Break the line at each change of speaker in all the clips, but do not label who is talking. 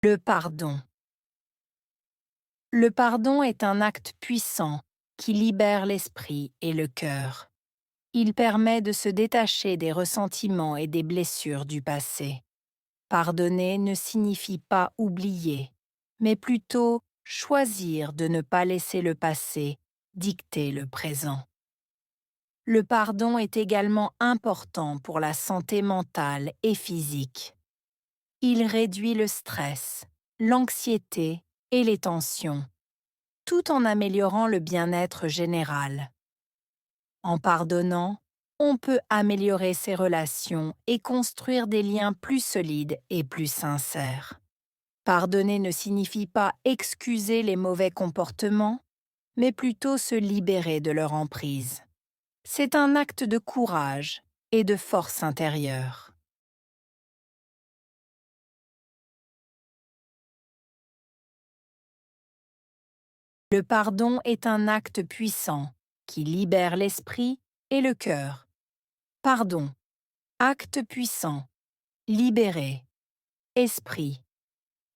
Le pardon. Le pardon est un acte puissant qui libère l'esprit et le cœur. Il permet de se détacher des ressentiments et des blessures du passé. Pardonner ne signifie pas oublier, mais plutôt choisir de ne pas laisser le passé dicter le présent. Le pardon est également important pour la santé mentale et physique. Il réduit le stress, l'anxiété et les tensions, tout en améliorant le bien-être général. En pardonnant, on peut améliorer ses relations et construire des liens plus solides et plus sincères. Pardonner ne signifie pas excuser les mauvais comportements, mais plutôt se libérer de leur emprise. C'est un acte de courage et de force intérieure. Le pardon est un acte puissant qui libère l'esprit et le cœur. Pardon, acte puissant, libéré, esprit,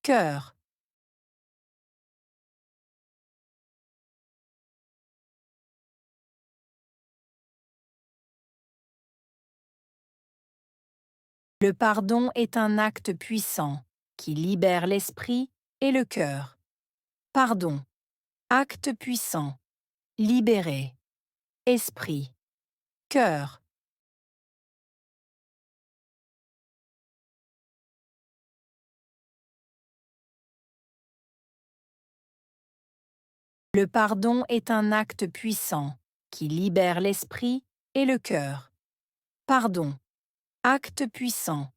cœur. Le pardon est un acte puissant qui libère l'esprit et le cœur. Pardon, acte puissant, libéré, esprit, cœur. Le pardon est un acte puissant qui libère l'esprit et le cœur. Pardon, acte puissant,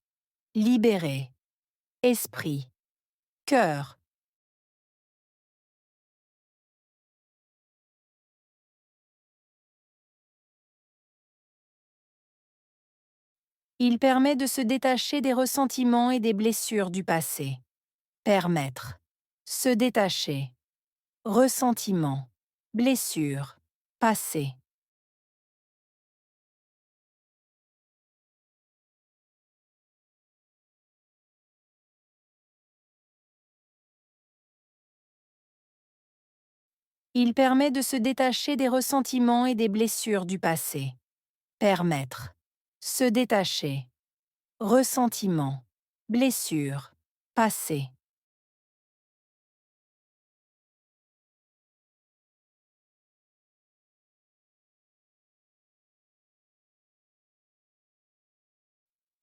libéré, esprit, cœur. Il permet de se détacher des ressentiments et des blessures du passé. Permettre, se détacher, ressentiment, blessure, passé. Il permet de se détacher des ressentiments et des blessures du passé. Permettre, se détacher, ressentiment, blessure, passé.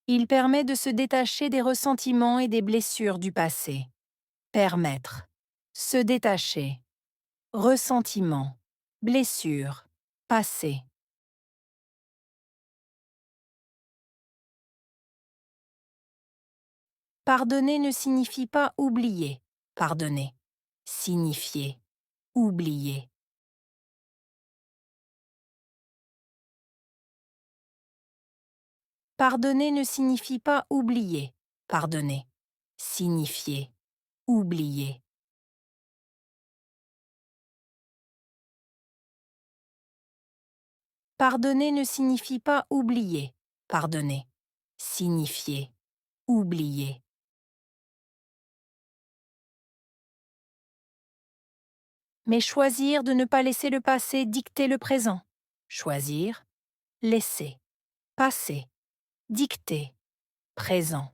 Il permet de se détacher des ressentiments et des blessures du passé. Permettre, se détacher, ressentiment, blessure, passé. Pardonner ne signifie pas oublier. Pardonner. Signifier. Oublier. Pardonner ne signifie pas oublier. Pardonner. Signifier. Oublier. Pardonner ne signifie pas oublier. Pardonner. Signifier. Oublier. Mais choisir de ne pas laisser le passé dicter le présent. Choisir. Laisser. Passé. Dicter. Présent.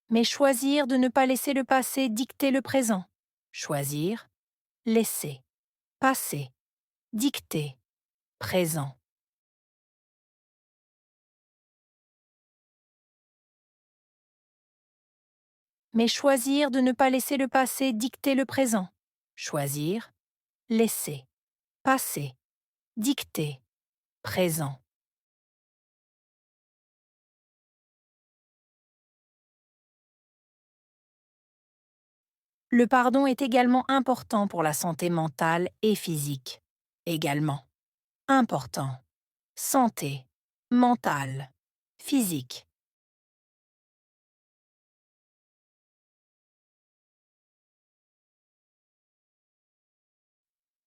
Mais choisir de ne pas laisser le passé dicter le présent. Choisir. Laisser. Passé. Dicter. Présent. Mais choisir de ne pas laisser le passé dicter le présent. Choisir. Laisser. Passé. Dicter. Présent. Le pardon est également important pour la santé mentale et physique. Également. Important. Santé. Mentale. Physique.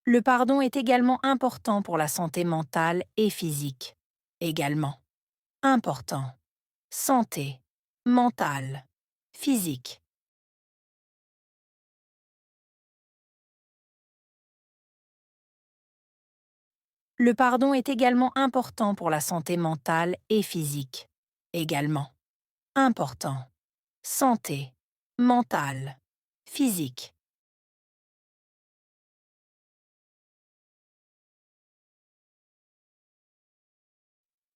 Le pardon est également important pour la santé mentale et physique. Également. Important. Santé. Mentale. Physique. Le pardon est également important pour la santé mentale et physique. Également. Important. Santé. Mentale. Physique.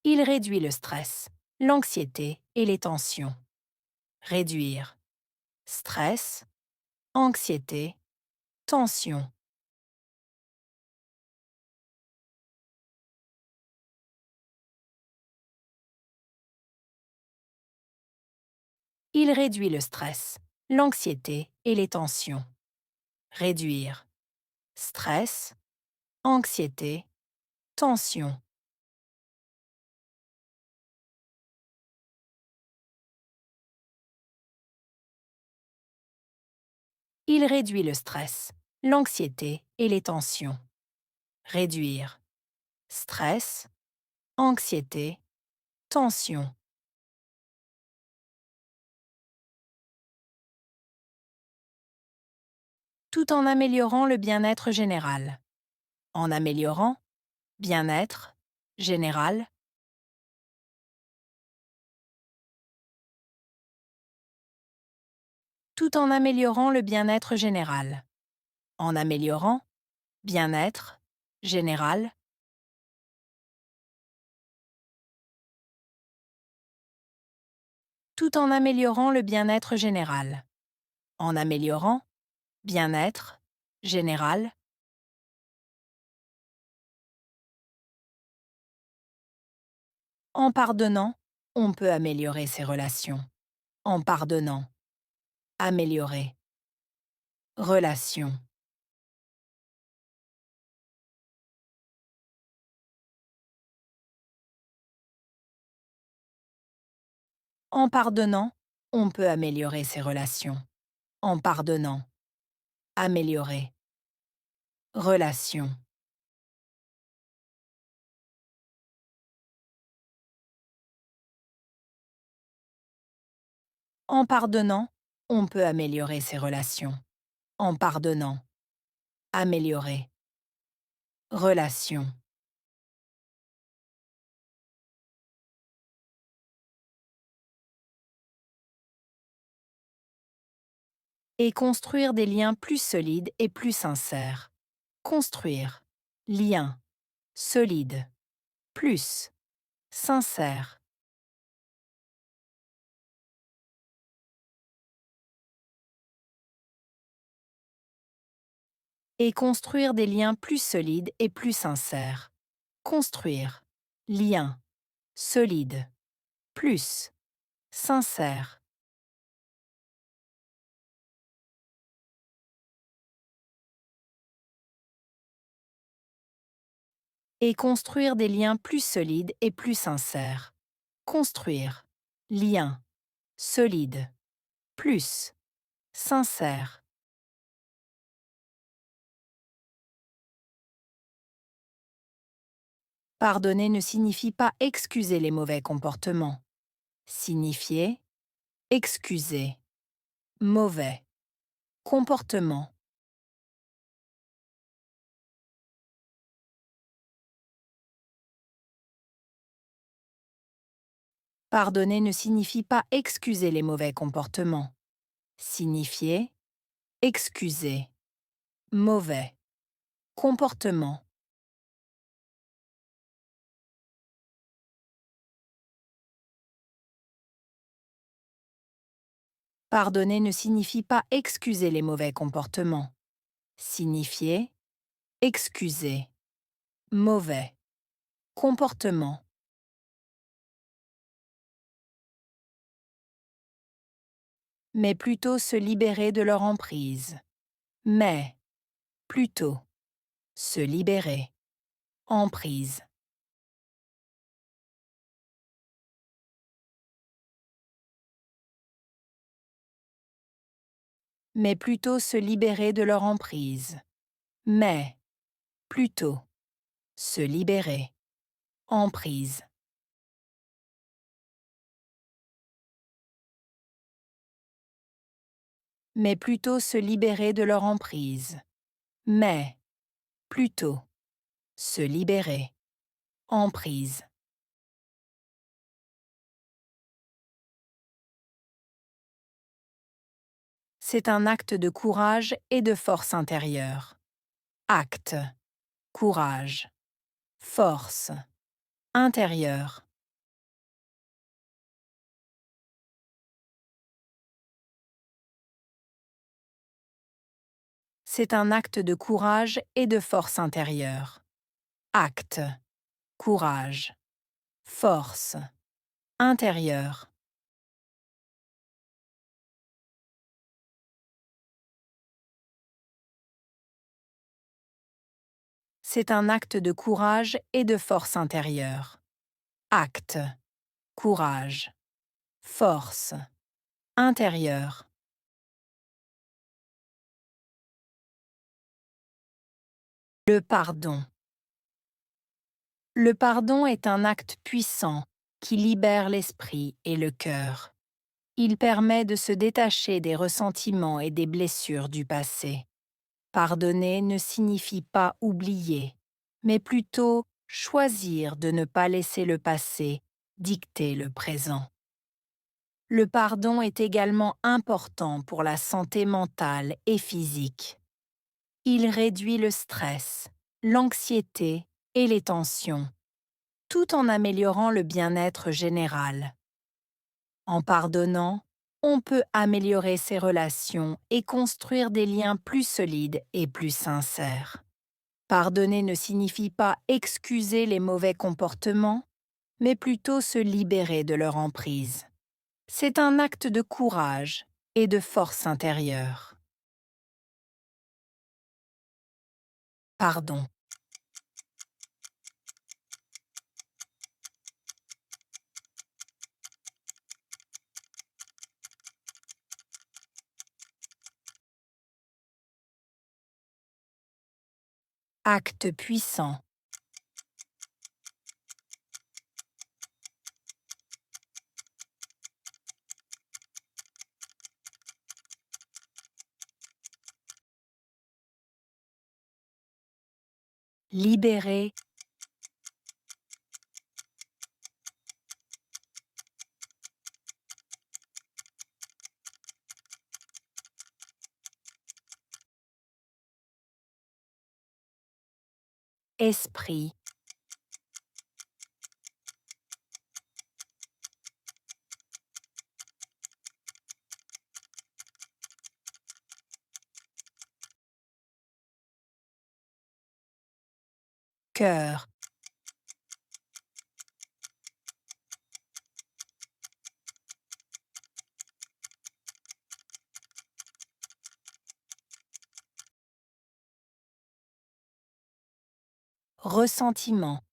Il réduit le stress, l'anxiété et les tensions. Réduire. Stress, anxiété, tension. Il réduit le stress, l'anxiété et les tensions. Réduire. Stress, anxiété, tension. Il réduit le stress, l'anxiété et les tensions. Réduire. Stress, anxiété, tension. Tout en améliorant le bien-être général. En améliorant, bien-être, général, tout en améliorant le bien-être général. En améliorant, bien-être, général, tout en améliorant le bien-être général. En améliorant, bien-être, général, en pardonnant, on peut améliorer ses relations. En pardonnant, améliorer, relation. En pardonnant, on peut améliorer ses relations. En pardonnant, améliorer, relation. En pardonnant, on peut améliorer ses relations. En pardonnant, améliorer, relation. Et construire des liens plus solides et plus sincères. Construire, lien, solide, plus, sincère. Et construire des liens plus solides et plus sincères. Construire, lien, solide, plus, sincère. Et construire des liens plus solides et plus sincères. Construire, lien, solide, plus, sincère. Pardonner ne signifie pas excuser les mauvais comportements. Signifier, excuser, mauvais, comportement. Pardonner ne signifie pas excuser les mauvais comportements. Signifier, excuser, mauvais, comportement. Pardonner ne signifie pas excuser les mauvais comportements. Signifier, excuser, mauvais, comportement. Mais plutôt se libérer de leur emprise. Mais, plutôt, se libérer, emprise. Mais plutôt se libérer de leur emprise. Mais, plutôt, se libérer, emprise. Mais plutôt se libérer de leur emprise. Mais, plutôt, se libérer, emprise. C'est un acte de courage et de force intérieure. Acte, courage, force, intérieure. C'est un acte de courage et de force intérieure. Acte, courage, force, intérieure. C'est un acte de courage et de force intérieure. Acte, courage, force, intérieure. Le pardon. Le pardon est un acte puissant qui libère l'esprit et le cœur. Il permet de se détacher des ressentiments et des blessures du passé. Pardonner ne signifie pas oublier, mais plutôt choisir de ne pas laisser le passé dicter le présent. Le pardon est également important pour la santé mentale et physique. Il réduit le stress, l'anxiété et les tensions, tout en améliorant le bien-être général. En pardonnant, on peut améliorer ses relations et construire des liens plus solides et plus sincères. Pardonner ne signifie pas excuser les mauvais comportements, mais plutôt se libérer de leur emprise. C'est un acte de courage et de force intérieure. Pardon. Acte puissant. Libérer. Esprit. Cœur. Ressentiment.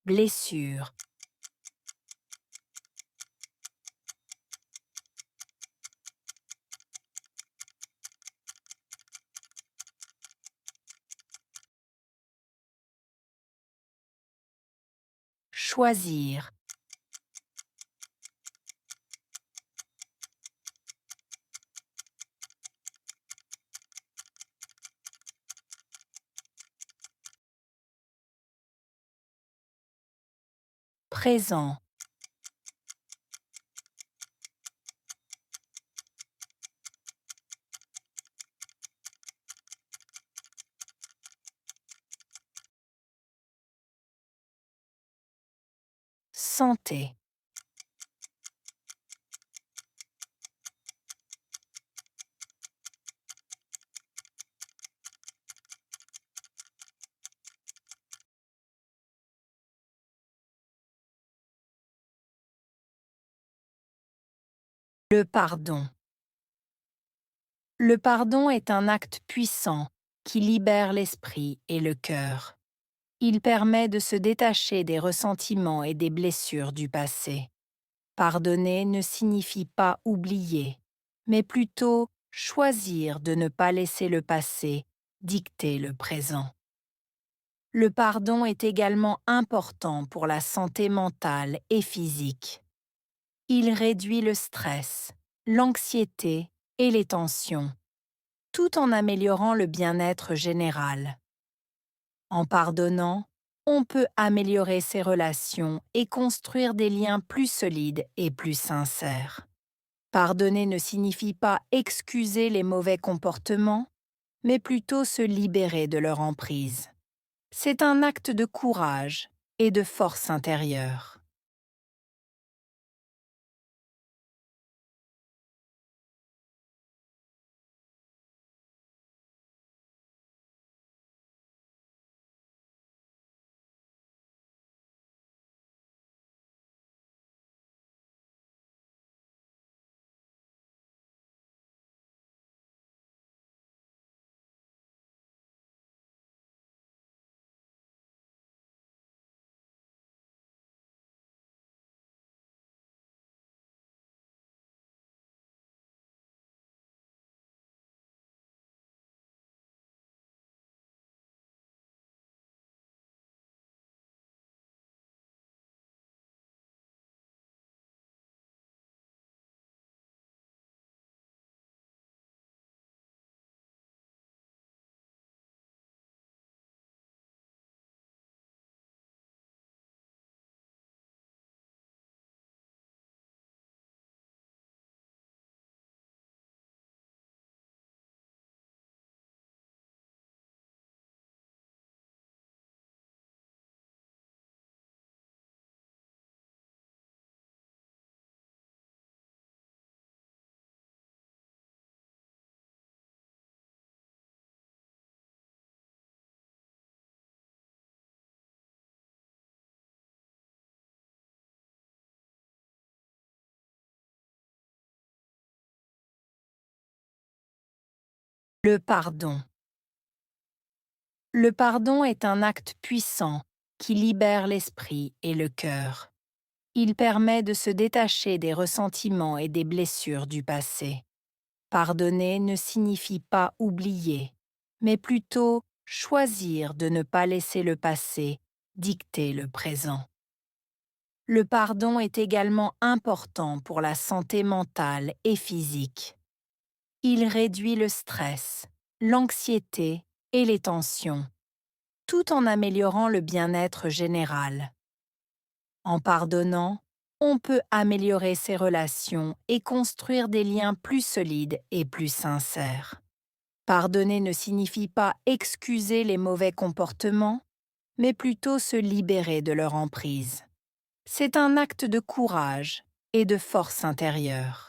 Blessure. Choisir. Présent. Santé. Le pardon. Le pardon est un acte puissant qui libère l'esprit et le cœur. Il permet de se détacher des ressentiments et des blessures du passé. Pardonner ne signifie pas oublier, mais plutôt choisir de ne pas laisser le passé dicter le présent. Le pardon est également important pour la santé mentale et physique. Il réduit le stress, l'anxiété et les tensions, tout en améliorant le bien-être général. En pardonnant, on peut améliorer ses relations et construire des liens plus solides et plus sincères. Pardonner ne signifie pas excuser les mauvais comportements, mais plutôt se libérer de leur emprise. C'est un acte de courage et de force intérieure. Le pardon. Le pardon est un acte puissant qui libère l'esprit et le cœur. Il permet de se détacher des ressentiments et des blessures du passé. Pardonner ne signifie pas oublier, mais plutôt choisir de ne pas laisser le passé dicter le présent. Le pardon est également important pour la santé mentale et physique. Il réduit le stress, l'anxiété et les tensions, tout en améliorant le bien-être général. En pardonnant, on peut améliorer ses relations et construire des liens plus solides et plus sincères. Pardonner ne signifie pas excuser les mauvais comportements, mais plutôt se libérer de leur emprise. C'est un acte de courage et de force intérieure.